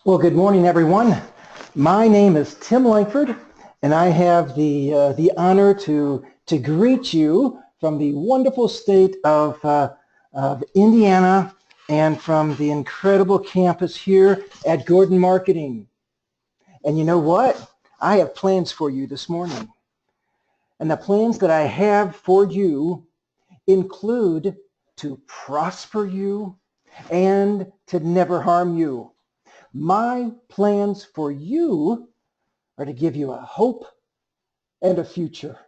Well, good morning, everyone. My name is Tim Lankford, and I have the honor to greet you from the wonderful state of Indiana and from the incredible campus here at Gordon Marketing. And you know what? I have plans for you this morning. And the plans that I have for you include to prosper you and to never harm you. My plans for you are to give you a hope and a future.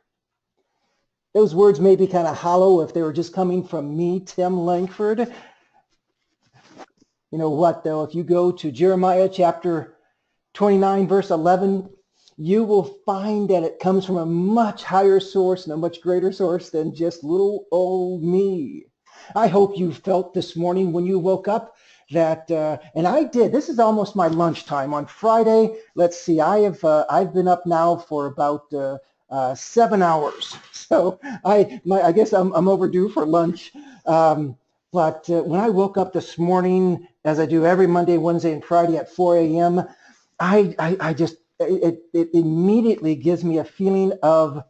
Those words may be kind of hollow if they were just coming from me, Tim Lankford. You know what, though? If you go to Jeremiah chapter 29, verse 11, you will find that it comes from a much higher source and a much greater source than just little old me. I hope you felt this morning when you woke up that, and I did. This is almost my lunchtime on Friday. Let's see, I've been up now for about 7 hours, so I guess I'm overdue for lunch. But when I woke up this morning, as I do every Monday, Wednesday, and Friday at 4 a.m., I just it immediately gives me a feeling of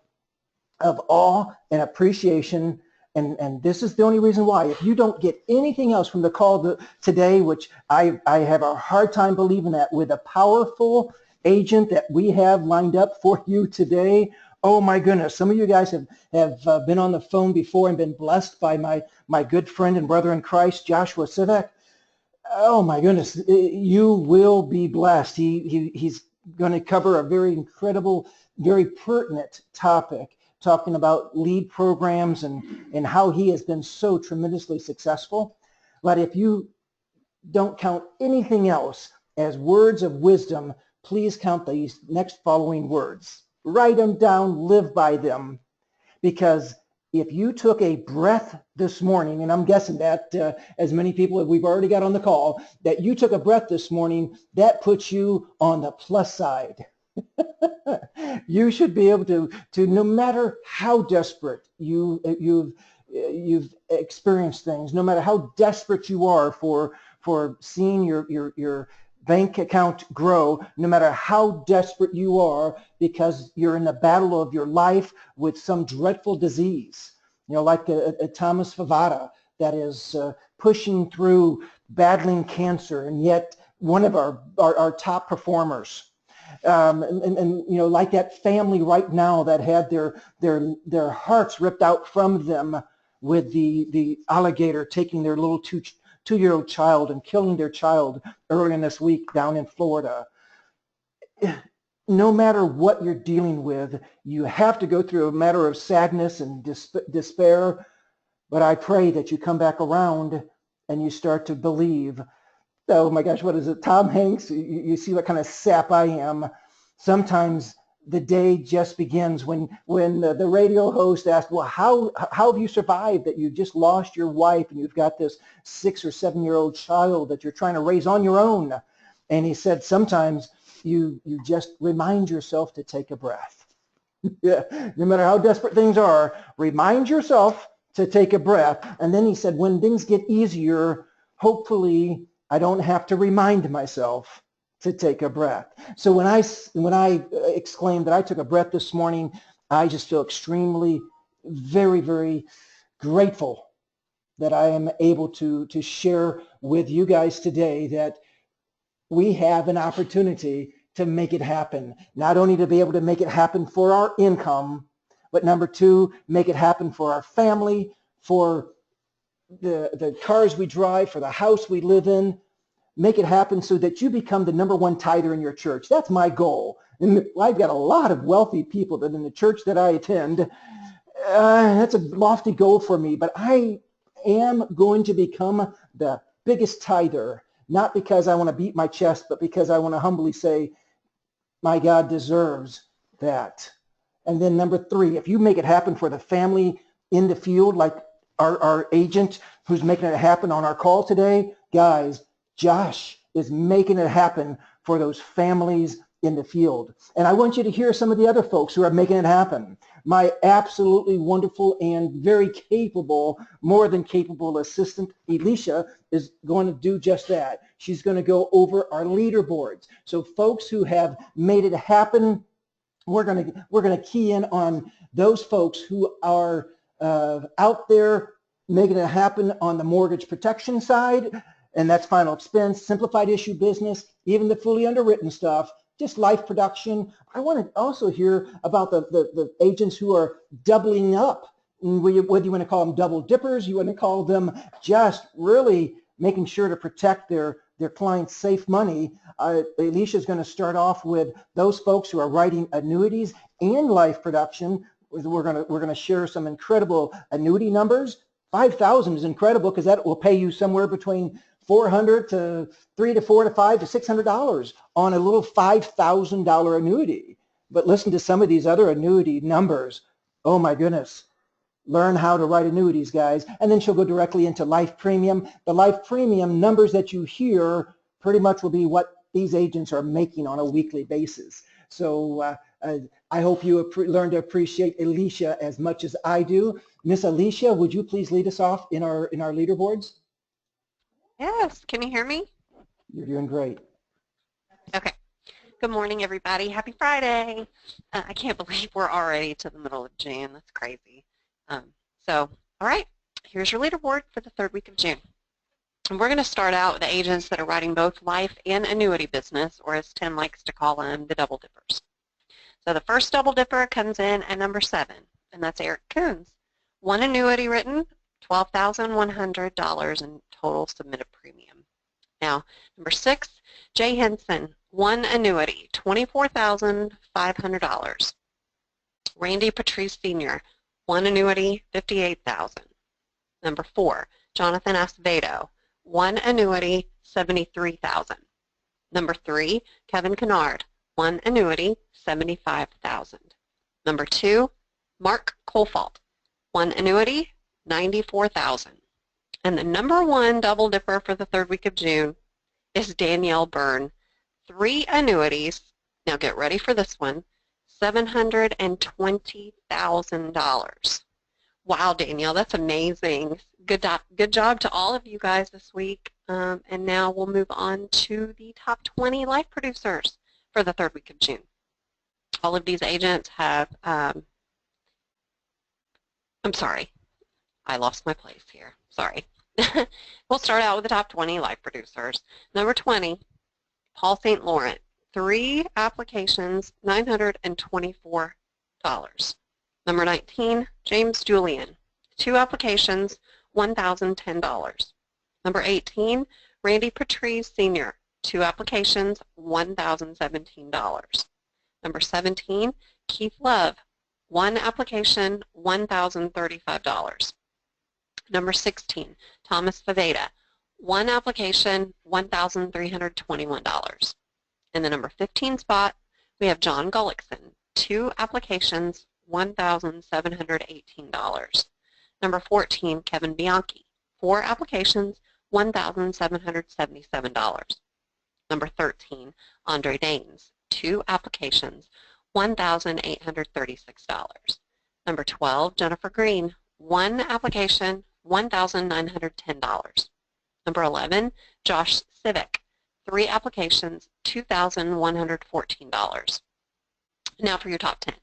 awe and appreciation. And this is the only reason why. If you don't get anything else from the call today, which I have a hard time believing that with a powerful agent that we have lined up for you today, oh my goodness, some of you guys have been on the phone before and been blessed by my good friend and brother in Christ, Joshua Sivek. Oh my goodness, you will be blessed. He's going to cover a very incredible, very pertinent topic, talking about lead programs and how he has been so tremendously successful. But if you don't count anything else as words of wisdom, please count these next following words. Write them down, live by them. Because if you took a breath this morning, and I'm guessing that as many people that we've already got on the call, that you took a breath this morning, that puts you on the plus side. You should be able to no matter how desperate you've experienced things, no matter how desperate you are for seeing your bank account grow, no matter how desperate you are because you're in the battle of your life with some dreadful disease, like a Thomas Favada that is pushing through battling cancer, and yet one of our top performers. And like that family right now that had their hearts ripped out from them with the alligator taking their little two-year-old child and killing their child earlier in this week down in Florida. No matter what you're dealing with, you have to go through a matter of sadness and despair, but I pray that you come back around and you start to believe. Oh my gosh, what is it? Tom Hanks, you see what kind of sap I am. Sometimes the day just begins when the radio host asked, well, how have you survived that you just lost your wife and you've got this 6 or 7 year old child that you're trying to raise on your own? And he said, sometimes you just remind yourself to take a breath. Yeah, no matter how desperate things are, remind yourself to take a breath. And then he said, when things get easier, hopefully I don't have to remind myself to take a breath. So when I exclaimed that I took a breath this morning, I just feel extremely, very, very grateful that I am able to share with you guys today that we have an opportunity to make it happen. Not only to be able to make it happen for our income, but number two, make it happen for our family, for the cars we drive, for the house we live in. Make it happen so that you become the number one tither in your church. That's my goal. And I've got a lot of wealthy people that in the church that I attend. That's a lofty goal for me, but I am going to become the biggest tither, not because I want to beat my chest, but because I want to humbly say, my God deserves that. And then number three, if you make it happen for the family in the field, like our agent who's making it happen on our call today, guys, Josh is making it happen for those families in the field. And I want you to hear some of the other folks who are making it happen. my absolutely wonderful and very capable, more than capable assistant, Alicia, is going to do just that. She's going to go over our leaderboards. So folks who have made it happen, we're going to key in on those folks who are out there making it happen on the mortgage protection side, and that's final expense, simplified issue business, even the fully underwritten stuff, just life production. I want to also hear about the agents who are doubling up, whether you want to call them double dippers, you want to call them just really making sure to protect their clients' safe money. Alicia is going to start off with those folks who are writing annuities and life production. We're going to share some incredible annuity numbers. 5,000 is incredible because that will pay you somewhere between $400 to $300 to $400 to $500 to $600 on a little $5,000 annuity. But listen to some of these other annuity numbers. Oh my goodness. Learn how to write annuities, guys. And then she'll go directly into life premium. The life premium numbers that you hear pretty much will be what these agents are making on a weekly basis. So I hope you learn to appreciate Alicia as much as I do. Miss Alicia, would you please lead us off in our leaderboards? Yes, can you hear me? You're doing great. Okay. Good morning, everybody. Happy Friday. I can't believe we're already to the middle of June. That's crazy. All right, here's your leaderboard for the third week of June. And we're going to start out with the agents that are writing both life and annuity business, or as Tim likes to call them, the double dippers. So the first double dipper comes in at number 7, and that's Eric Coons. One annuity written, $12,100 in total submitted premium. Now, number 6, Jay Henson. One annuity, $24,500. Randy Patrice Sr. One annuity, $58,000. Number 4, Jonathan Acevedo. One annuity, $73,000. Number 3, Kevin Kennard. One annuity, $75,000. Number 2, Mark Colfault. One annuity, $94,000. And the number 1 double dipper for the third week of June is Danielle Byrne. 3 annuities, now get ready for this one, $720,000. Wow, Danielle, that's amazing. Good job to all of you guys this week. And now we'll move on to the top 20 life producers for the third week of June. All of these agents have, I'm sorry, I lost my place here. Sorry. We'll start out with the top 20 life producers. Number 20, Paul St. Laurent. 3 applications, $924. Number 19, James Julian. 2 applications, $1,010. Number 18, Randy Patrice Sr. 2 applications, $1,017. Number 17, Keith Love. 1 application, $1,035. Number 16, Thomas Faveda. 1 application, $1,321. In the number 15 spot, we have John Gullickson. 2 applications, $1,718. Number 14, Kevin Bianchi. 4 applications, $1,777. Number 13, Andre Daines. 2 applications, $1,836. Number 12, Jennifer Green. 1 application, $1,910. Number 11, Josh Civic. 3 applications, $2,114. Now for your top 10.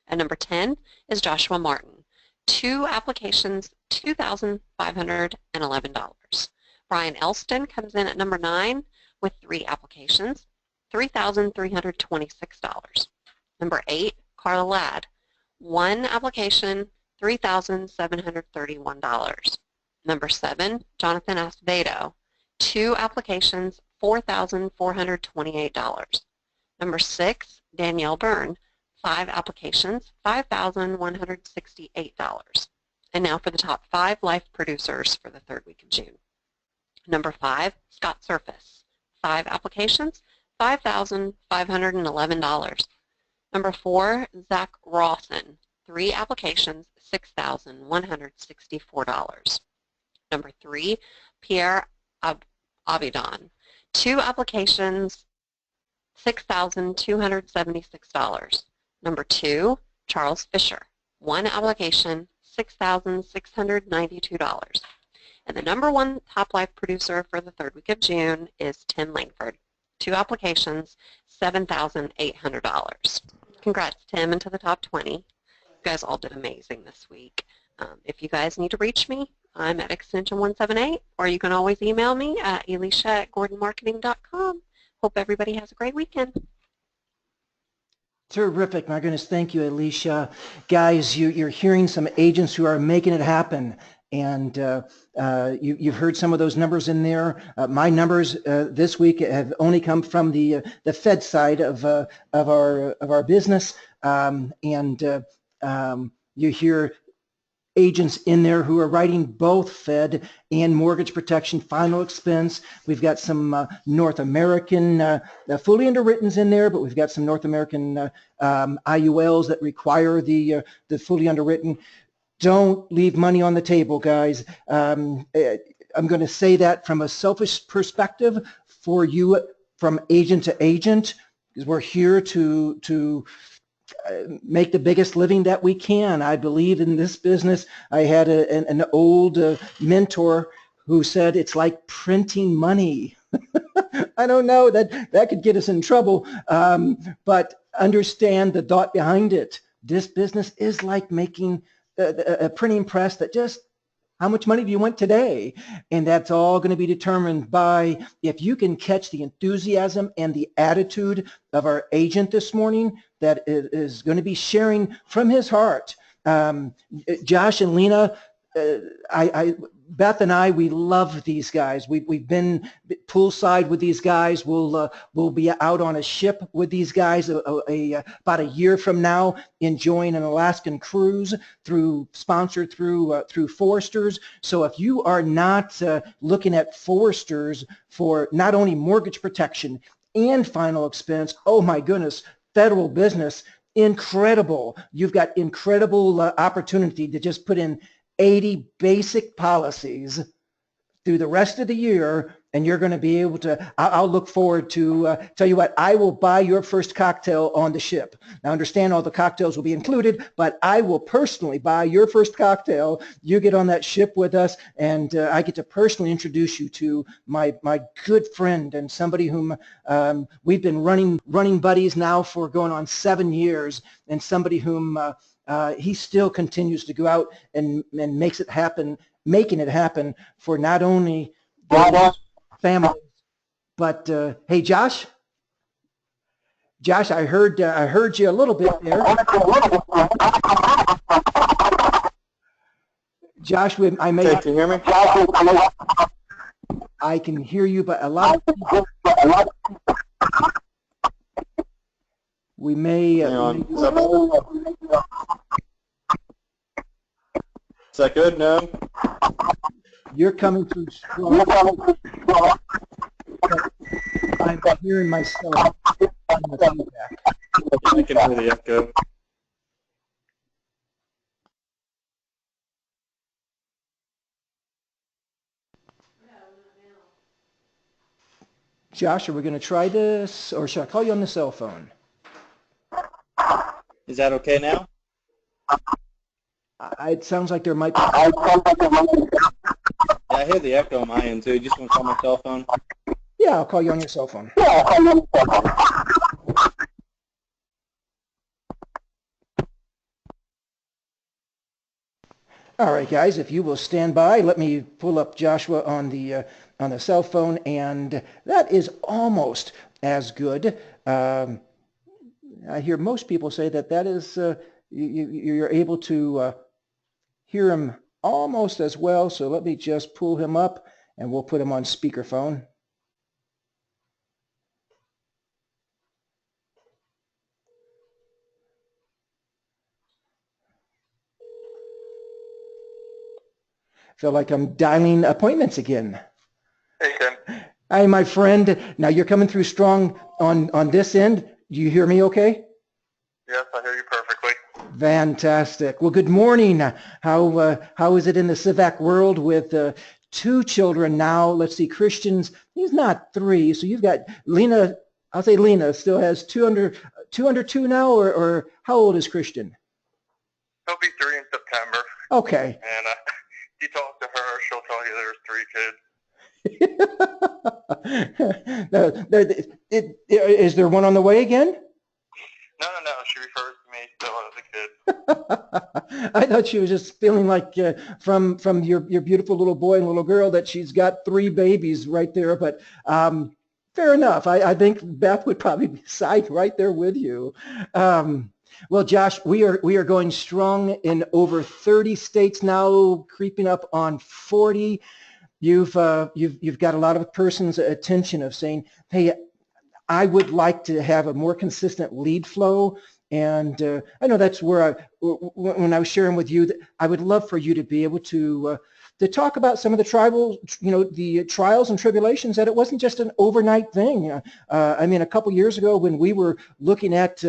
At number 10 is Joshua Martin. 2 applications, $2,511. Brian Elston comes in at number 9 with 3 applications, $3,326. Number 8, Carla Ladd. 1 application, $3,731. Number 7, Jonathan Acevedo. 2 applications, $4,428. Number 6, Danielle Byrne. 5 applications, $5,168. And now for the top 5 life producers for the third week of June. Number 5, Scott Surface. 5 applications, $5,511. Number 4, Zach Rawson. 3 applications, $6,164. Number 3, Pierre Avidon. 2 applications, $6,276. Number 2, Charles Fisher. One application, $6,692. And the number one top life producer for the third week of June is Tim Lankford. Two applications, $7,800. Congrats, Tim, into the top 20. You guys all did amazing this week. If you guys need to reach me, I'm at extension 178, or you can always email me at elisha@gordonmarketing.com. Hope everybody has a great weekend. Terrific. My goodness, thank you, Alicia. Guys, you're hearing some agents who are making it happen. And you've heard some of those numbers in there. My numbers this week have only come from the Fed side of our business. You hear agents in there who are writing both Fed and mortgage protection final expense. We've got some North American fully underwrittens in there, but we've got some North American IULs that require the fully underwritten. Don't leave money on the table, guys. I'm going to say that from a selfish perspective for you, from agent to agent, because we're here to make the biggest living that we can. I believe in this business. I had an old mentor who said it's like printing money. I don't know, that could get us in trouble, but understand the thought behind it. This business is like making a printing press that just, how much money do you want today? And that's all going to be determined by if you can catch the enthusiasm and the attitude of our agent this morning that is going to be sharing from his heart. Josh and Lena, Beth and I, we love these guys. We've been poolside with these guys. We'll be out on a ship with these guys about a year from now, enjoying an Alaskan cruise sponsored through Foresters. So if you are not looking at Foresters for not only mortgage protection and final expense, oh my goodness, federal business, incredible. You've got incredible opportunity to just put in 80 basic policies through the rest of the year, and you're going to be able to, I'll look forward to, tell you what, I will buy your first cocktail on the ship. Now understand all the cocktails will be included, but I will personally buy your first cocktail. You get on that ship with us, and I get to personally introduce you to my good friend and somebody whom we've been running buddies now for going on 7 years, and somebody whom he still continues to go out and makes it happen, making it happen for not only the families, but hey, Josh, I heard you a little bit there. Josh, I may. Can you hear me? I can hear you, but a lot of people. We may. Is that good? No? You're coming through strong. I'm hearing myself on the feedback. I can hear the echo. Josh, are we going to try this, or should I call you on the cell phone? Is that okay now? It sounds like there might be. Yeah, I hear the echo on my end too. You just want to call my cell phone? Yeah, I'll call you on your cell phone. All right, guys, if you will stand by, let me pull up Joshua on the cell phone, and that is almost as good. I hear most people say that is you're able to hear him almost as well. So let me just pull him up, and we'll put him on speakerphone. Feel like I'm dialing appointments again. Hey, Ken. Hi, my friend. Now you're coming through strong on this end. Do you hear me okay? Yes, I hear you perfectly. Fantastic. Well, good morning. How is it in the civic world with 2 children now? Let's see, Christian's, he's not 3. So you've got Lena, I'll say Lena still has 2 under 2 now, or how old is Christian? He'll be 3 in September. Okay. And if you talk to her, she'll tell you there's 3 kids. Is there one on the way again? No. She refers to me still as a kid. I thought she was just feeling like from your beautiful little boy and little girl that she's got 3 babies right there. But fair enough. I think Beth would probably be side right there with you. Well, Josh, we are going strong in over 30 states now, creeping up on 40. You've got a lot of person's attention of saying, hey, I would like to have a more consistent lead flow. And I know that's where when I was sharing with you, that I would love for you to be able to talk about some of the the trials and tribulations, that it wasn't just an overnight thing. I mean, a couple years ago when we were looking at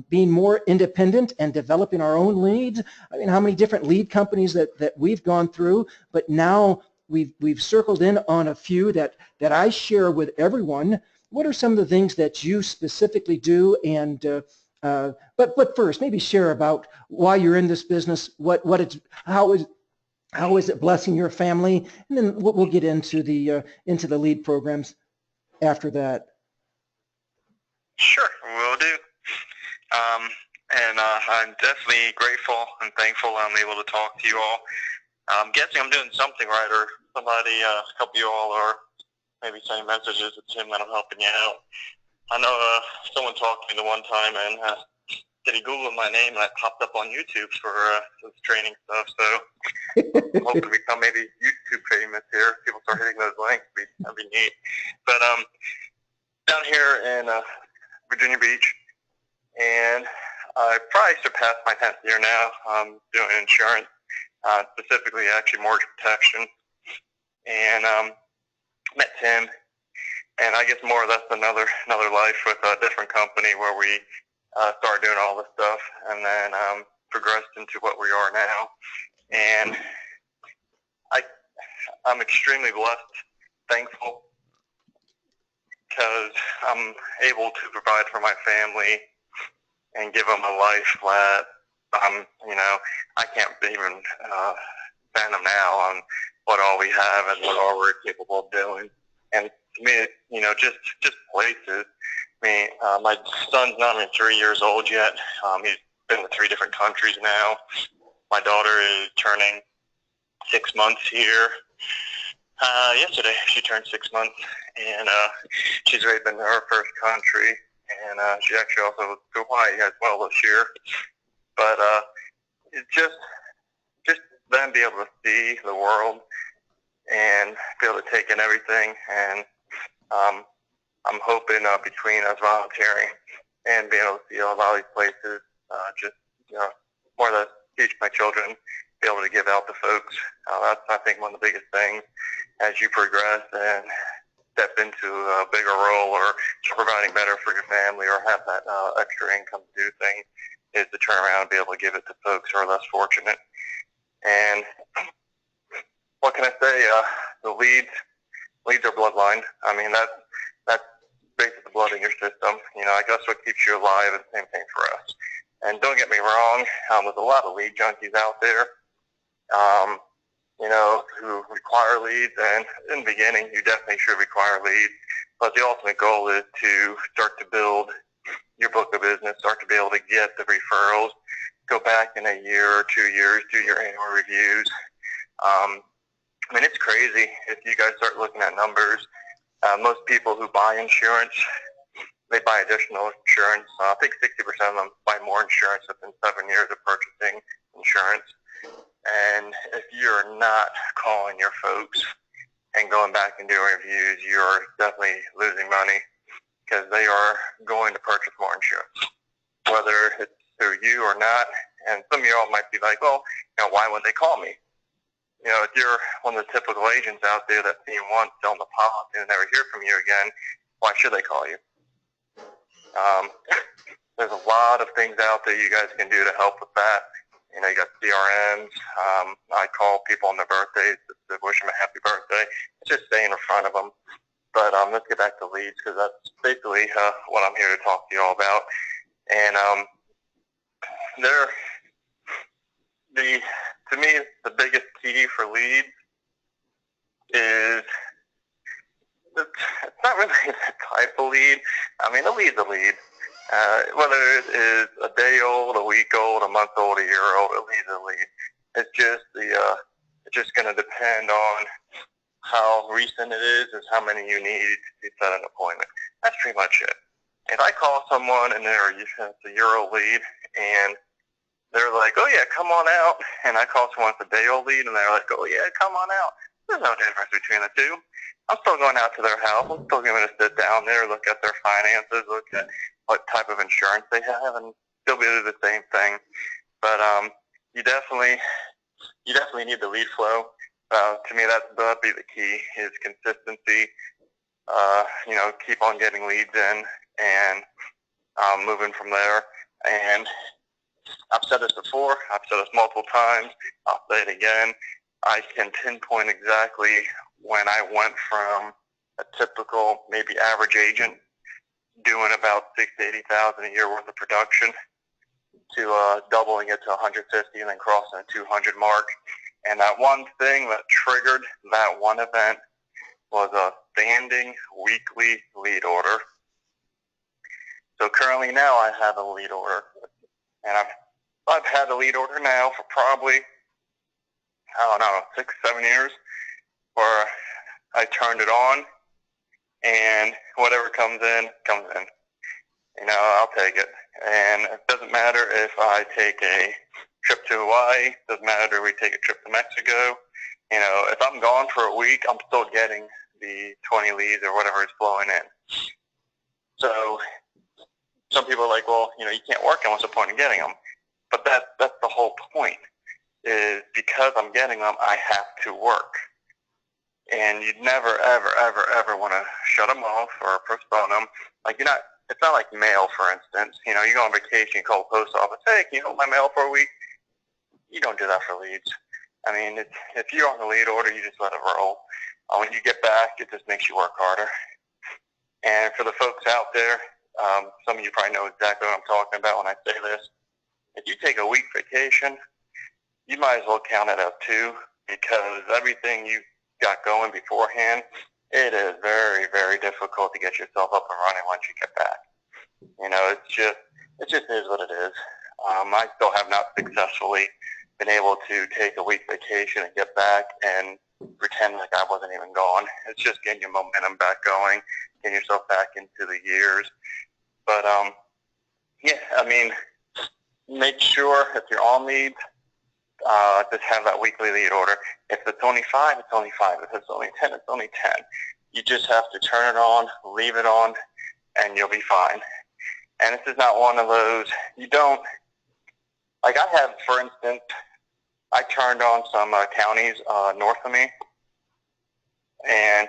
being more independent and developing our own leads, I mean, how many different lead companies that we've gone through, but now we've circled in on a few that I share with everyone. What are some of the things that you specifically do? And but first, maybe share about why you're in this business, how is it blessing your family, and then we'll get into the lead programs after that. Sure, will do. And I'm definitely grateful and thankful I'm able to talk to you all. I'm guessing I'm doing something right, or somebody, a couple of you all are maybe sending messages to Tim that I'm helping you out. I know someone talked to me the one time and said he Googled my name and I popped up on YouTube for this training stuff. So I'm hoping to become maybe YouTube famous here. People start hitting those links. That'd be neat. But down here in Virginia Beach, and I probably surpassed my 10th year now. I'm doing insurance, specifically actually mortgage protection. And met Tim, and I guess more or less another life with a different company where we started doing all this stuff, and then progressed into what we are now. And I'm extremely blessed, thankful, because I'm able to provide for my family and give them a life that I can't even fathom now on what all we have and what all we're capable of doing. And to me, just places. I mean, my son's not even 3 years old yet. He's been to 3 different countries now. My daughter is turning 6 months here. Yesterday, she turned 6 months, and she's already been to her first country, and she actually also went to Hawaii as well this year. But it's just them be able to see the world and be able to take in everything. And I'm hoping between us volunteering and being able to see a lot of these places, more to teach my children, be able to give out to folks. That's, I think, one of the biggest things as you progress and step into a bigger role or providing better for your family or have that extra income to do things, is to turn around and be able to give it to folks who are less fortunate. And what can I say? The leads are bloodline. I mean, that's basically the blood in your system. I guess what keeps you alive is the same thing for us. And don't get me wrong, there's a lot of lead junkies out there, who require leads. And in the beginning, you definitely should require leads. But the ultimate goal is to start to build your book of business, start to be able to get the referrals, go back in a year or 2 years, do your annual reviews. I mean, it's crazy if you guys start looking at numbers. Most people who buy insurance, they buy additional insurance. I think 60% of them buy more insurance within 7 years of purchasing insurance. And if you're not calling your folks and going back and doing reviews, you're definitely losing money because they are going to purchase more insurance, whether it's through you or not. And some of you all might be like, well, why would they call me? If you're one of the typical agents out there that see you once, sell them the policy, and never hear from you again, why should they call you? There's a lot of things out there you guys can do to help with that. You got CRMs. I call people on their birthdays to wish them a happy birthday. It's just staying in front of them. But let's get back to leads, because that's basically what I'm here to talk to you all about. And To me, the biggest key for leads is it's not really the type of lead. I mean, a lead's a lead. Whether it is a day old, a week old, a month old, a year old, a lead's a lead. It's just going to depend on how recent it is how many you need to set an appointment. That's pretty much it. If I call someone and it's a year-old lead and they're like, oh yeah, come on out, and I call someone with a day-old lead and they're like, oh yeah, come on out, there's no difference between the two. I'm still going out to their house. I'm still going to sit down there, look at their finances, look at what type of insurance they have, and still be the same thing. But you definitely need the lead flow. To me, that'd be the key, is consistency. Keep on getting leads in and moving from there. And I've said this before. I've said this multiple times. I'll say it again. I can pinpoint exactly when I went from a typical, maybe average agent doing about $60,000 to $80,000 a year worth of production to doubling it to 150 and then crossing the 200 mark. And that one thing that triggered that one event was a standing weekly lead order. So currently now I have a lead order, and I've had a lead order now for probably, I don't know, 6-7 years, where I turned it on, and whatever comes in, comes in. I'll take it. And it doesn't matter if I take a trip to Hawaii, it doesn't matter if we take a trip to Mexico. If I'm gone for a week, I'm still getting the 20 leads or whatever is flowing in. So some people are like, well, you can't work on, what's the point in getting them? But that's the whole point, is because I'm getting them, I have to work. And you'd never, ever, ever, ever want to shut them off or postpone them. It's not like mail, for instance. You go on vacation, you call the post office, hey, can you hold my mail for a week? You don't do that for leads. I mean, if you're on the lead order, you just let it roll. When you get back, it just makes you work harder. And for the folks out there, some of you probably know exactly what I'm talking about when I say this. If you take a week vacation, you might as well count it as 2, because everything you got going beforehand, it is very, very difficult to get yourself up and running once you get back. It just is what it is. I still have not successfully been able to take a week vacation and get back and pretend like I wasn't even gone. It's just getting your momentum back going, getting yourself back into the years. But make sure if you're on leads, just have that weekly lead order. If it's only 5, it's only 5. If it's only 10, it's only 10. You just have to turn it on, leave it on, and you'll be fine. And this is not one of those, you don't, like I have, for instance, I turned on some counties north of me, and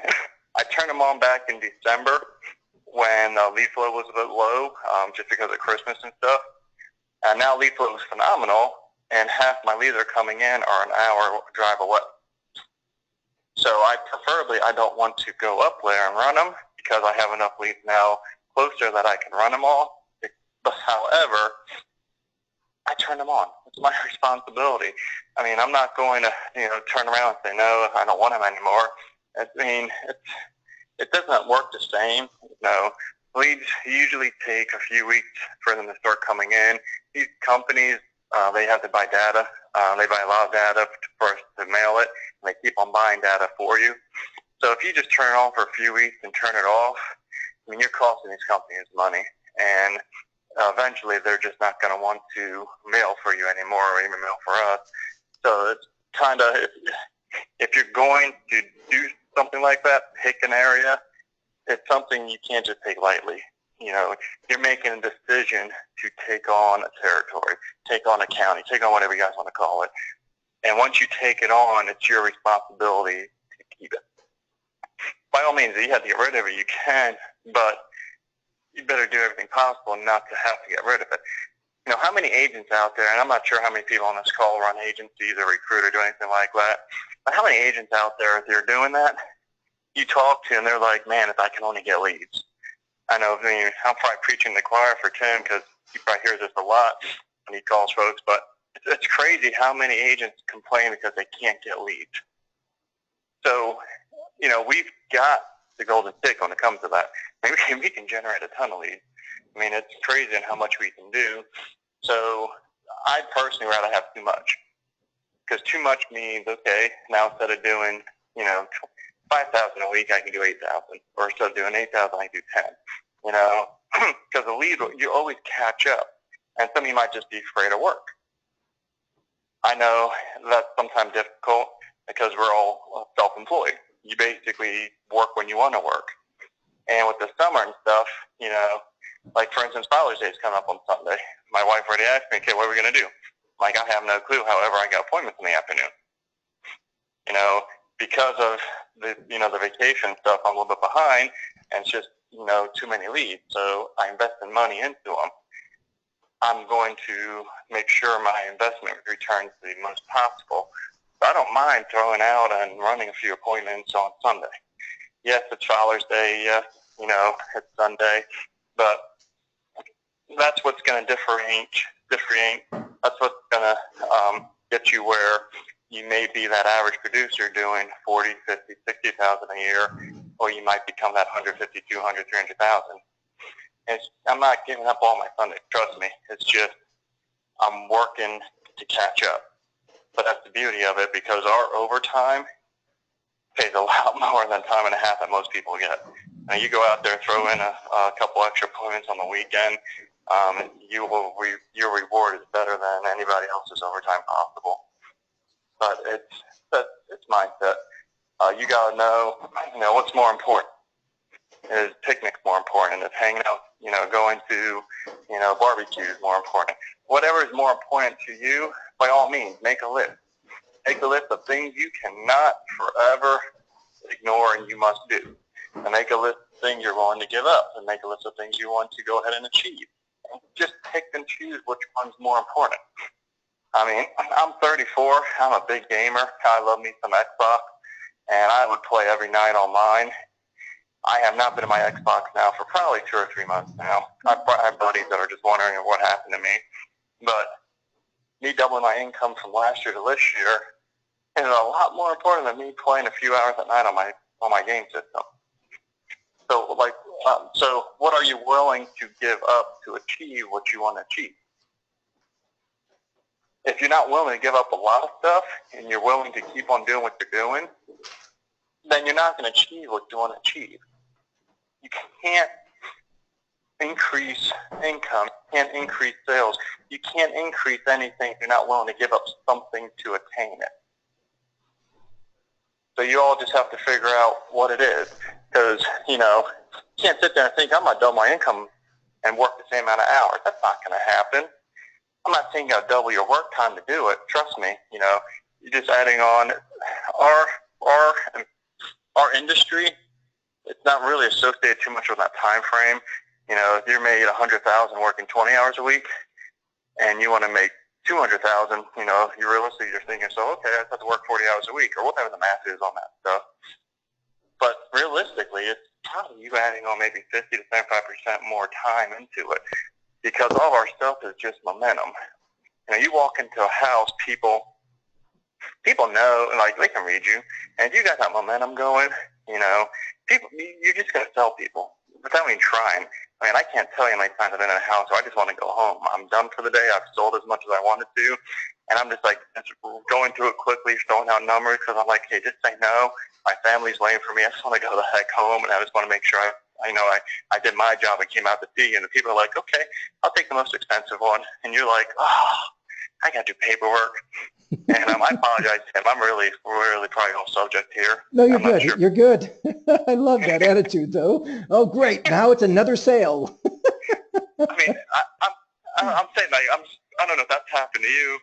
I turned them on back in December when lead flow was a bit low, just because of Christmas and stuff. And now lead flow is phenomenal, and half my leads are coming in are an hour drive away. So I don't want to go up there and run them, because I have enough leads now closer that I can run them all. But however, I turn them on. It's my responsibility. I mean, I'm not going to, turn around and say, no, I don't want them anymore. I mean, it doesn't work the same. Leads usually take a few weeks for them to start coming in. These companies, they have to buy data. They buy a lot of data for us to mail it, and they keep on buying data for you. So if you just turn it on for a few weeks and turn it off, I mean, you're costing these companies money, and eventually they're just not going to want to mail for you anymore, or even mail for us. So it's kind of, if you're going to do something like that, pick an area. It's something you can't just take lightly. You're making a decision to take on a territory, take on a county, take on whatever you guys want to call it. And once you take it on, it's your responsibility to keep it. By all means, if you have to get rid of it, you can, but you better do everything possible not to have to get rid of it. How many agents out there, and I'm not sure how many people on this call run agencies or recruit or do anything like that, but how many agents out there, if they're doing that, you talk to and they're like, man, if I can only get leads. I'm probably preaching the choir for Tim, because he probably hears this a lot when he calls folks, but if it's crazy how many agents complain because they can't get leads. So, you know, we've got the golden ticket when it comes to that. We can generate a ton of leads. I mean, it's crazy in how much we can do. So I'd personally rather have too much, because too much means, okay, now instead of doing, you know, 5,000 a week, I can do 8,000, or instead of doing 8,000, I can do 10. You know, because the lead, you always catch up, and some of you might just be afraid of work. I know that's sometimes difficult because we're all self-employed. You basically work when you want to work. And with the summer and stuff, you know, like for instance, Father's Day is coming up on Sunday. My wife already asked me, okay, what are we going to do? Like, I have no clue. However, I got appointments in the afternoon. You know, because of the, you know, the vacation stuff, I'm a little bit behind, and it's just, you know, too many leads. So I invest in money into them. I'm going to make sure my investment returns the most possible. So I don't mind throwing out and running a few appointments on Sunday. Yes, it's Father's Day. Yes, you know, it's Sunday. But that's what's going to differentiate. That's what's going to get you where you may be that average producer doing 40, 50, 60,000 a year, or you might become that 150, 200, 300,000. I'm not giving up all my Sundays, trust me. It's just I'm working to catch up. But that's the beauty of it, because our overtime pays a lot more than time and a half that most people get. Now, you go out there, throw in a couple extra appointments on the weekend, your reward is better than anybody else's overtime possible. But it's mindset. You gotta know what's more important. Is picnics more important? Is hanging out, going to, barbecues more important? Whatever is more important to you, by all means, make a list. Make a list of things you cannot forever ignore and you must do. And make a list of things you're willing to give up, and make a list of things you want to go ahead and achieve. And just pick and choose which one's more important. I mean, I'm 34. I'm a big gamer. I love me some Xbox, and I would play every night online. I have not been in my Xbox now for probably 2 or 3 months now. I have buddies that are just wondering what happened to me. But me doubling my income from last year to this year is a lot more important than me playing a few hours at night on my game system. So, so what are you willing to give up to achieve what you want to achieve? If you're not willing to give up a lot of stuff and you're willing to keep on doing what you're doing, then you're not going to achieve what you want to achieve. You can't increase income, you can't increase sales, you can't increase anything if you're not willing to give up something to attain it. So you all just have to figure out what it is, because, you can't sit there and think, I'm going to double my income and work the same amount of hours. That's not going to happen. I'm not saying you got to double your work time to do it. Trust me, you're just adding on. Our industry, it's not really associated too much with that time frame. If you're made $100,000 working 20 hours a week, and you want to make $200,000, you're realistically you're thinking, so okay, I have to work 40 hours a week, or whatever the math is on that stuff. But realistically, it's probably you adding on maybe 50 to 75% more time into it, because all of our stuff is just momentum. You walk into a house, people know, like, they can read you, and if you got that momentum going, people, you're just going to sell people without even trying. I mean, I can't tell you how many times I've been in a house where I just want to go home. I'm done for the day. I've sold as much as I wanted to, and I'm just going through it quickly, throwing out numbers, because I'm like, hey, just say no. My family's waiting for me. I just want to go the heck home, and I just want to make sure I did my job and came out to see you. And the people are like, okay, I'll take the most expensive one. And you're like, oh, I got to do paperwork. And I apologize, Tim. I'm really probably off subject here. No, you're good. Sure. You're good. I love that attitude, though. Oh, great. Now it's another sale. I mean, I'm saying, I don't know if that's happened to you.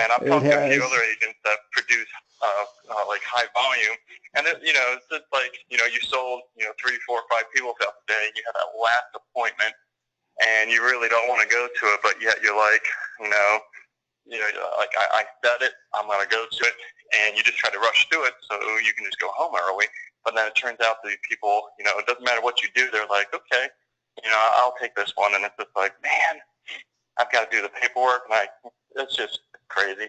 And I'm talking to a few other agents that produce high volume. And it's just like, you sold 3, 4, 5 people throughout the day. You had that last appointment, and you really don't want to go to it, but yet you're like, I said it, I'm going to go to it, and you just try to rush through it so you can just go home early. But then it turns out that people, it doesn't matter what you do, they're like, okay, I'll take this one. And it's just like, man, I've got to do the paperwork, and it's just crazy.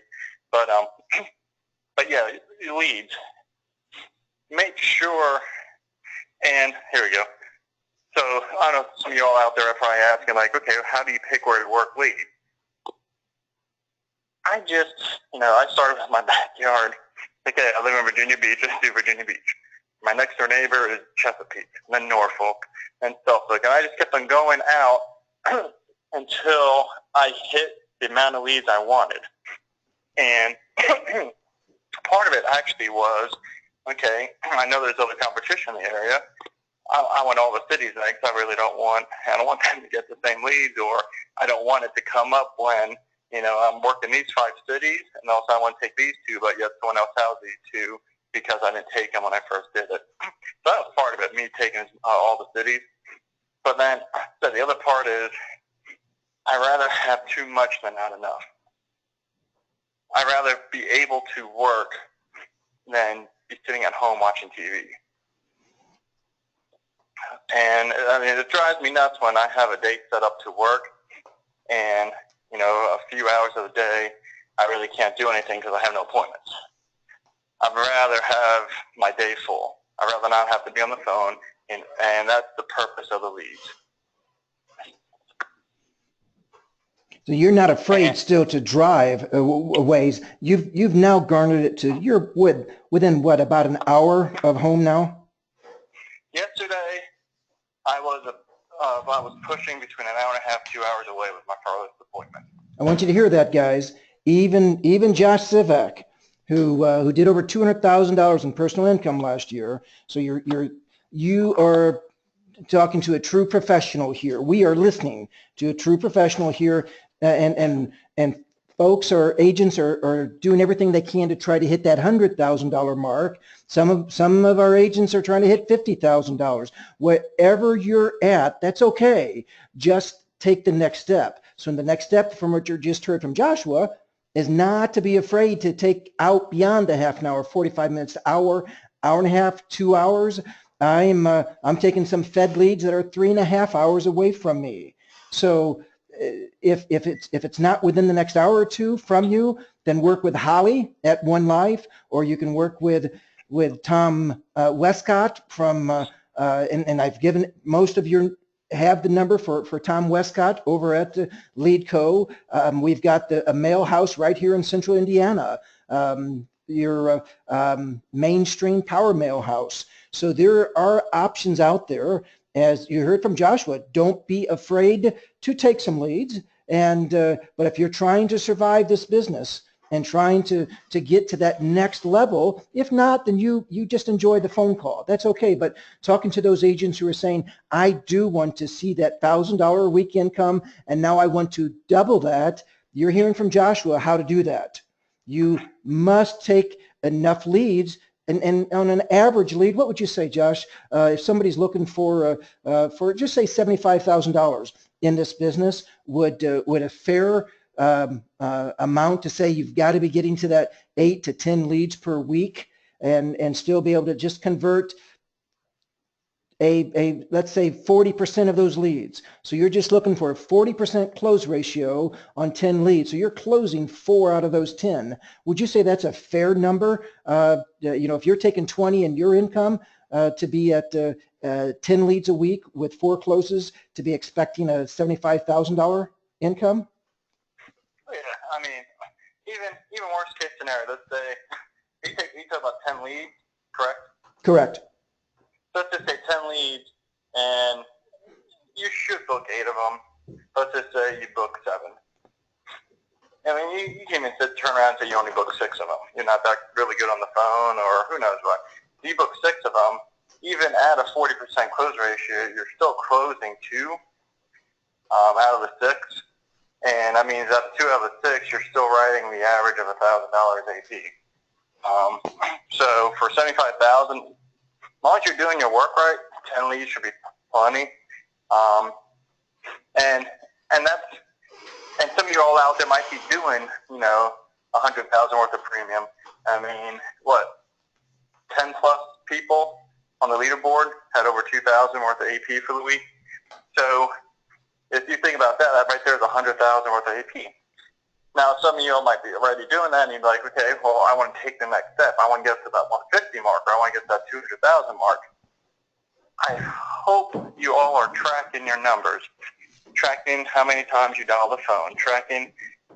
But yeah, leads. Make sure, and here we go. So I don't know, some of you all out there are probably asking, like, okay, how do you pick where to work leads? I just, I started with my backyard. Okay, I live in Virginia Beach. Let's do Virginia Beach. My next door neighbor is Chesapeake, then Norfolk, and Suffolk. And I just kept on going out until I hit the amount of leads I wanted. And part of it actually was, okay, I know there's other competition in the area. I want all the cities next. I don't want them to get the same leads, or I don't want it to come up when, I'm working these 5 cities, and also I want to take these 2, but yet someone else has these 2 because I didn't take them when I first did it. So that was part of it, me taking all the cities. But then the other part is I'd rather have too much than not enough. I'd rather be able to work than be sitting at home watching TV. And I mean, it drives me nuts when I have a date set up to work and, a few hours of the day, I really can't do anything because I have no appointments. I'd rather have my day full. I'd rather not have to be on the phone, and that's the purpose of the leads. So you're not afraid still to drive a ways. You've now garnered it to, you're within what, about an hour of home now? Yesterday, I was pushing between an hour and a half, 2 hours away with my furthest appointment. I want you to hear that, guys. Even Josh Sivak, who did over $200,000 in personal income last year. So you are talking to a true professional here. We are listening to a true professional here, and folks or agents are doing everything they can to try to hit that $100,000 mark. Some of our agents are trying to hit $50,000. Wherever you're at, that's okay. Just take the next step. So the next step, from what you just heard from Joshua, is not to be afraid to take out beyond the half an hour, 45 minutes, hour and a half, 2 hours. I'm taking some Fed leads that are 3.5 hours away from me. So if it's not within the next hour or 2 from you, then work with Holly at One Life, or you can work with Tom Westcott from and I've given most of your have the number for Tom Westcott over at Lead Co. We've got a mail house right here in central Indiana, your mainstream power mail house. So there are options out there. As you heard from Joshua, don't be afraid to take some leads. But if you're trying to survive this business and trying to get to that next level, if not, then you just enjoy the phone call. That's okay. But talking to those agents who are saying, I do want to see that $1,000 a week income, and now I want to double that, you're hearing from Joshua how to do that. You must take enough leads. And on an average lead, what would you say, Josh, if somebody's looking for just say $75,000 in this business, would a fair amount to say you've got to be getting to that 8 to 10 leads per week and still be able to just convert let's say 40% of those leads. So you're just looking for a 40% close ratio on 10 leads. So you're closing 4 out of those 10. Would you say that's a fair number? If you're taking 20 in your income to be at 10 leads a week with 4 closes, to be expecting a $75,000 income? Yeah, I mean, even worst case scenario, let's say you talk about 10 leads, correct? Correct. Let's just say 10 leads, and you should book 8 of them. Let's just say you book 7. I mean, you can't even turn around and say you only book 6 of them. You're not that really good on the phone, or who knows what. If you book 6 of them, even at a 40% close ratio, you're still closing 2 out of the 6. And that means that 2 out of the 6, you're still writing the average of $1,000 AP. So for $75,000, as long as you're doing your work right, 10 leads should be plenty. And some of you all out there might be doing, $100,000 worth of premium. I mean, 10 plus people on the leaderboard had over 2,000 worth of AP for the week. So if you think about that right there is $100,000 worth of AP. Now, some of you might be already doing that, and you're like, okay, well, I want to take the next step. I want to get to that 150 mark, or I want to get to that 200,000 mark. I hope you all are tracking your numbers, tracking how many times you dial the phone, tracking,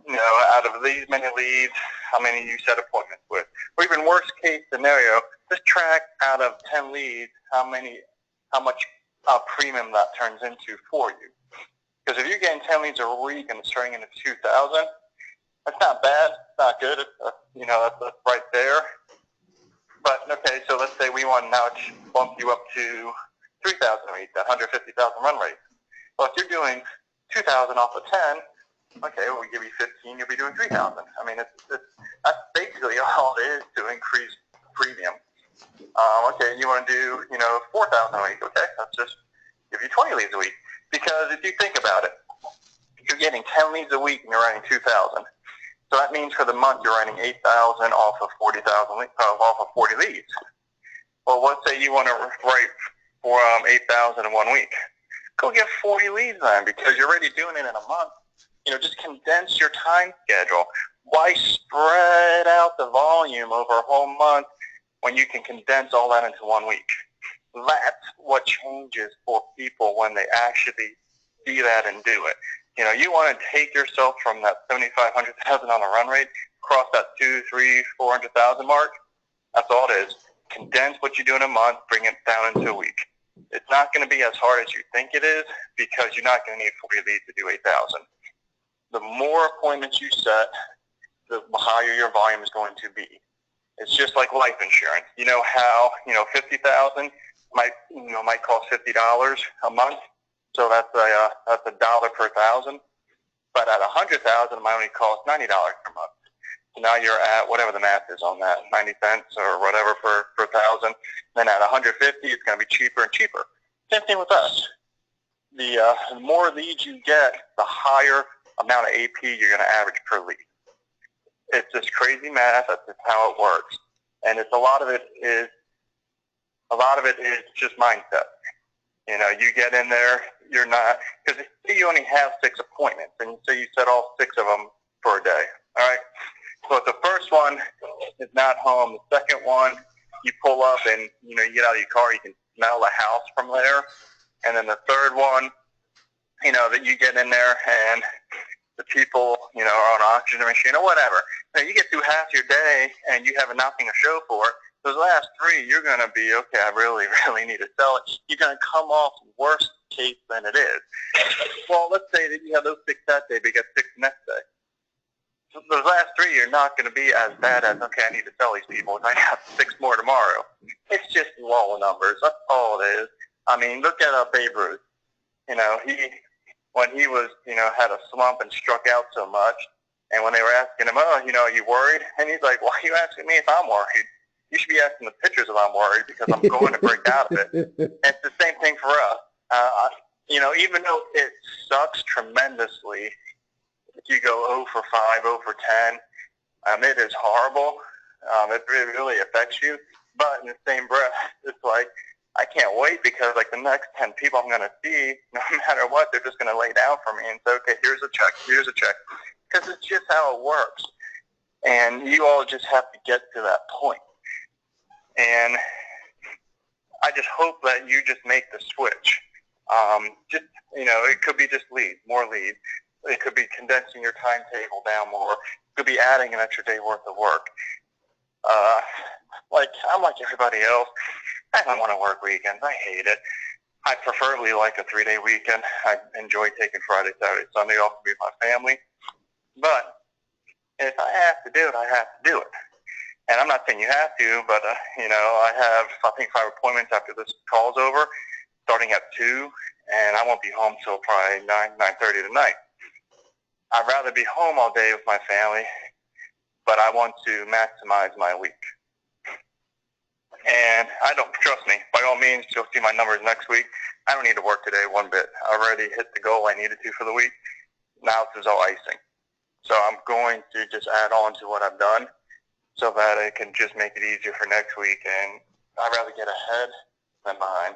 out of these many leads, how many you set appointments with. Or even worst case scenario, just track out of 10 leads how much premium that turns into for you. Because if you're getting 10 leads a week and it's turning into 2,000, that's not bad, it's not good, that's right there. But, okay, so let's say we want to now bump you up to 3,000 a week, that 150,000 run rate. Well, if you're doing 2,000 off of 10, okay, well, we give you 15, you'll be doing 3,000. I mean, that's basically all it is to increase premium. Okay, you want to do, 4,000 a week, okay, let's just give you 20 leads a week. Because if you think about it, you're getting 10 leads a week and you're writing 2,000. So that means for the month you're writing 8,000 off of 40,000 off of 40 leads. Well, let's say you want to write for 8,000 in 1 week. Go get 40 leads then, because you're already doing it in a month. Just condense your time schedule. Why spread out the volume over a whole month when you can condense all that into 1 week? That's what changes for people when they actually see that and do it. You want to take yourself from that 7,500,000 on a run rate, cross that 200,000, 300,000, 400,000 mark. That's all it is. Condense what you do in a month, bring it down into a week. It's not going to be as hard as you think it is, because you're not going to need 40 leads to do 8,000. The more appointments you set, the higher your volume is going to be. It's just like life insurance. You know how 50,000 might cost $50 a month, so that's a dollar per thousand. But at 100,000, it might only cost $90 per month. So now you're at whatever the math is on that, 90 cents or whatever per thousand. Then at 150, it's going to be cheaper and cheaper. Same thing with us. The more leads you get, the higher amount of AP you're going to average per lead. It's just crazy math. That's just how it works. And a lot of it is just mindset. You get in there, you're not, because you only have 6 appointments, and so you set all 6 of them for a day. All right. So if the first one is not home, the second one you pull up and you get out of your car, you can smell the house from there, and then the third one, that you get in there and the people, are on an oxygen machine or whatever. You get through half your day and you have nothing to show for it. Those last 3, you're going to be, okay, I really, really need to sell it. You're going to come off worse case than it is. Well, let's say that you have those 6 that day, but you got 6 the next day. So those last 3 are not going to be as bad as, okay, I need to sell these people. I have 6 more tomorrow. It's just low numbers. That's all it is. I mean, look at Babe Ruth. When he was, had a slump and struck out so much, and when they were asking him, are you worried? And he's like, why are you asking me if I'm worried? You should be asking the pitchers if I'm worried, because I'm going to break out of it. And it's the same thing for us. Even though it sucks tremendously, if you go 0 for 5, 0 for 10, it is horrible. It really affects you. But in the same breath, it's like, I can't wait, because the next 10 people I'm going to see, no matter what, they're just going to lay down for me and say, okay, here's a check. Because it's just how it works. And you all just have to get to that point. And I just hope that you just make the switch. It could be just leads, more leads. It could be condensing your timetable down more. It could be adding an extra day worth of work. I'm like everybody else. I don't want to work weekends. I hate it. I preferably like a 3-day weekend. I enjoy taking Friday, Saturday, Sunday off to be with my family. But if I have to do it, I have to do it. And I'm not saying you have to, but, I have, I think, 5 appointments after this call's over, starting at 2, and I won't be home till probably 9:30 tonight. I'd rather be home all day with my family, but I want to maximize my week. And trust me, by all means, you'll see my numbers next week. I don't need to work today one bit. I already hit the goal I needed to for the week. Now this is all icing. So I'm going to just add on to what I've done so that I can just make it easier for next week. And I'd rather get ahead than behind.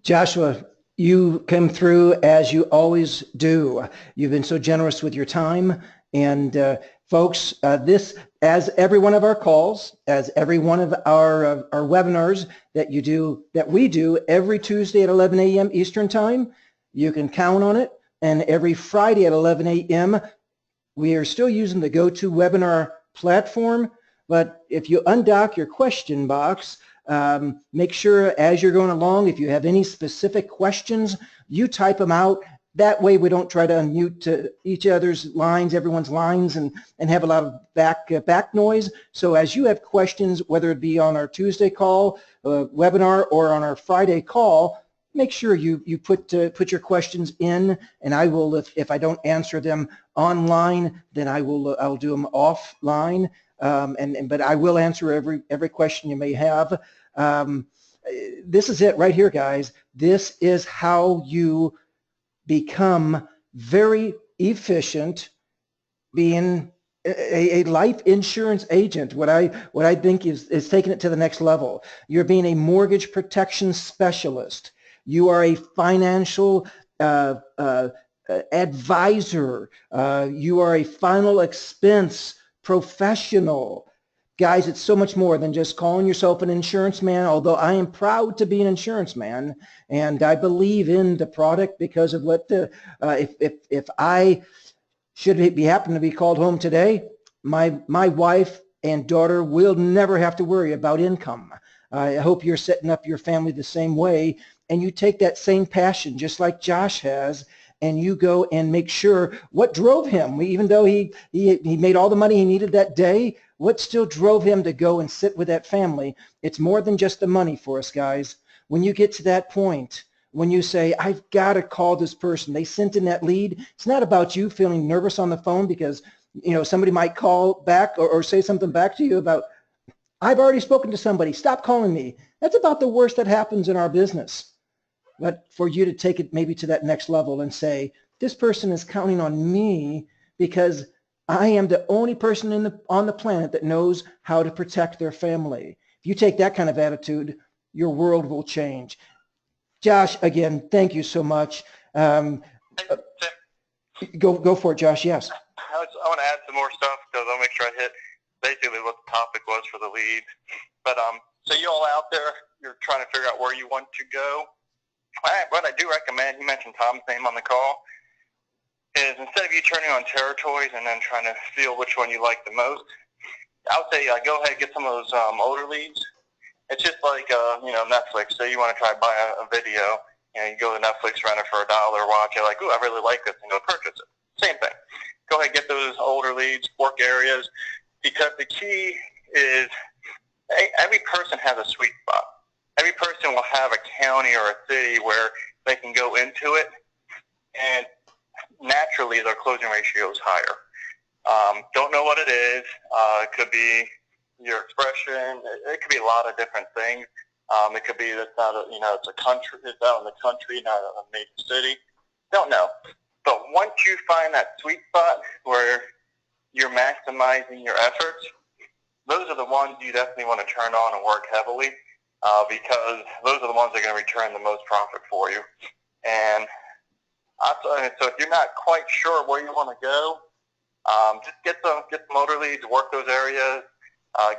Joshua, You come through as you always do. You've been so generous with your time. And folks, this, as every one of our calls, as every one of our webinars that we do every Tuesday at 11 a.m. Eastern Time, you can count on it. And every Friday at 11 a.m., we are still using the GoToWebinar platform. But if you undock your question box, make sure as you're going along, if you have any specific questions, you type them out. That way we don't try to unmute each other's lines, everyone's lines, and have a lot of back noise. So as you have questions, whether it be on our Tuesday call, webinar, or on our Friday call, make sure you put your questions in, and I will, if I don't answer them online, then I'll do them offline. But I will answer every question you may have. This is it right here, guys. This is how you become very efficient being a life insurance agent. What I think is taking it to the next level. You're being a mortgage protection specialist. You are a financial advisor. You are a final expense professional. Guys, it's so much more than just calling yourself an insurance man, although I am proud to be an insurance man, and I believe in the product because of what if I should be happen to be called home today, my wife and daughter will never have to worry about income. I hope you're setting up your family the same way, and you take that same passion, just like Josh has, and you go and make sure what drove him, even though he made all the money he needed that day, what still drove him to go and sit with that family? It's more than just the money for us, guys. When you get to that point, when you say, I've got to call this person, they sent in that lead, it's not about you feeling nervous on the phone because somebody might call back or say something back to you about, I've already spoken to somebody, stop calling me. That's about the worst that happens in our business. But for you to take it maybe to that next level and say, this person is counting on me because I am the only person on the planet that knows how to protect their family. If you take that kind of attitude, your world will change. Josh, again, thank you so much. Go for it, Josh. Yes. I want to add some more stuff because I'll make sure I hit basically what the topic was for the lead. But so you all out there, you're trying to figure out where you want to go. What I do recommend, you mentioned Tom's name on the call, is instead of you turning on territories and then trying to feel which one you like the most, I would say go ahead and get some of those older leads. It's just like Netflix. Say you want to try to buy a video, you go to Netflix, rent it for $1, watch it, like, ooh, I really like this, and go purchase it. Same thing. Go ahead and get those older leads, work areas, because the key is every person has a sweet spot. Every person will have a county or a city where they can go into it, and naturally their closing ratio is higher. Don't know what it is. It could be your expression. It could be a lot of different things. It could be that it's a country. It's out in the country, not a major city. Don't know. But once you find that sweet spot where you're maximizing your efforts, those are the ones you definitely want to turn on and work heavily. Because those are the ones that are going to return the most profit for you. And so if you're not quite sure where you want to go, just get some motor leads, work those areas,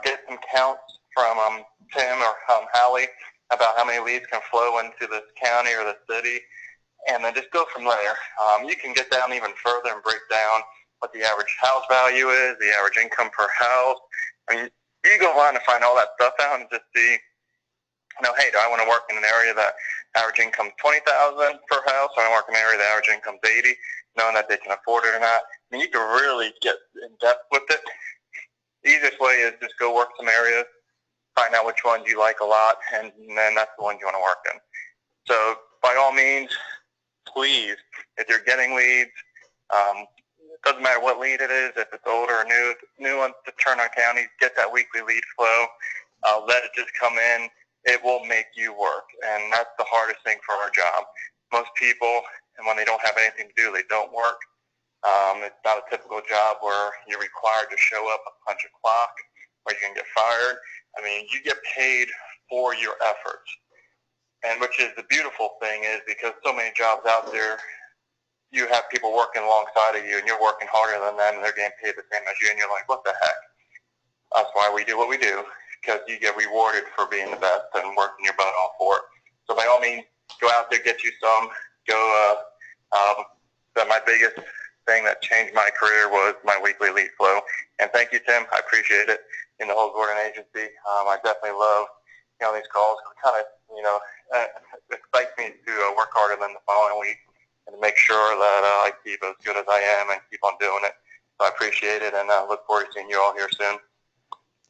get some counts from Tim or Hallie about how many leads can flow into this county or the city, and then just go from there. You can get down even further and break down what the average house value is, the average income per house. I mean, you can go online and find all that stuff out and just see, hey, do I want to work in an area that average income is $20,000 per house, or I work in an area that average income is $80,000, knowing that they can afford it or not. I mean, you can really get in depth with it. The easiest way is just go work some areas, find out which ones you like a lot, and then that's the ones you want to work in. So by all means, please, if you're getting leads, it doesn't matter what lead it is, if it's older or new ones to turn on counties, get that weekly lead flow, let it just come in. It will make you work, and that's the hardest thing for our job. Most people, and when they don't have anything to do, they don't work. It's not a typical job where you're required to show up and punch a clock, or you can get fired. I mean, you get paid for your efforts. And which is the beautiful thing is because so many jobs out there, you have people working alongside of you and you're working harder than them and they're getting paid the same as you and you're like, what the heck? That's why we do what we do, because you get rewarded for being the best and working your butt off for it. So by all means, go out there, get you some. My biggest thing that changed my career was my weekly lead flow. And thank you, Tim. I appreciate it. In the whole Gordon agency, I definitely love these calls. It kind of excites me to work harder than the following week and to make sure that I keep as good as I am and keep on doing it. So I appreciate it, and I look forward to seeing you all here soon.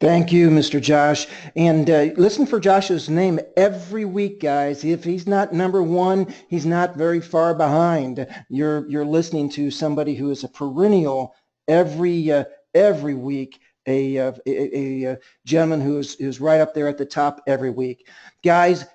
Thank you, Mr. Josh. And listen for Josh's name every week, guys. If he's not number one, he's not very far behind. You're listening to somebody who is a perennial every week, a gentleman who's right up there at the top every week. Guys,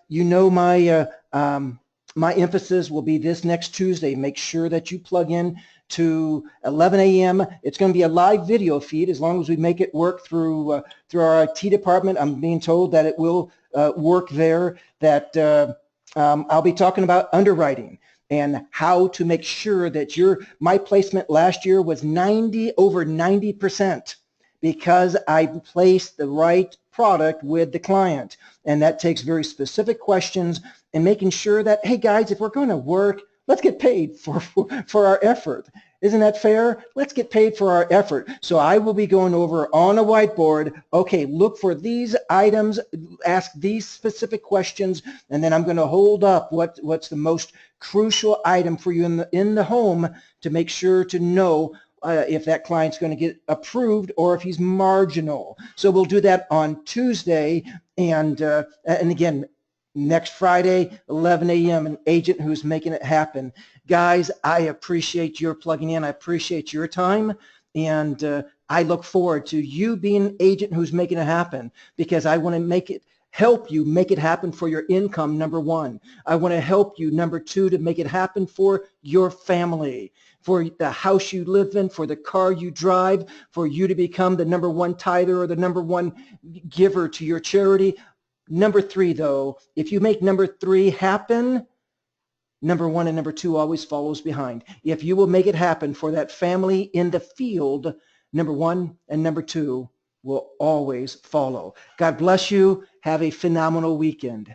my emphasis will be this next Tuesday. Make sure that you plug in to 11 a.m. It's going to be a live video feed as long as we make it work through our IT department. I'm being told that it will work there, that I'll be talking about underwriting and how to make sure that my placement last year was over 90% because I placed the right product with the client. And that takes very specific questions and making sure that, hey guys, if we're going to work, let's get paid for our effort. Isn't that fair? Let's get paid for our effort. So I will be going over on a whiteboard, okay, look for these items, ask these specific questions, and then I'm going to hold up what's the most crucial item for you in the home to make sure to know if that client's going to get approved or if he's marginal. So we'll do that on Tuesday, and again, next Friday, 11 a.m., an agent who's making it happen. Guys, I appreciate your plugging in. I appreciate your time. And I look forward to you being an agent who's making it happen, because I want to help you make it happen for your income, number one. I want to help you, number two, to make it happen for your family, for the house you live in, for the car you drive, for you to become the number one tither or the number one giver to your charity. Number three, though, if you make number three happen, number one and number two always follows behind. If you will make it happen for that family in the field, number one and number two will always follow. God bless you. Have a phenomenal weekend.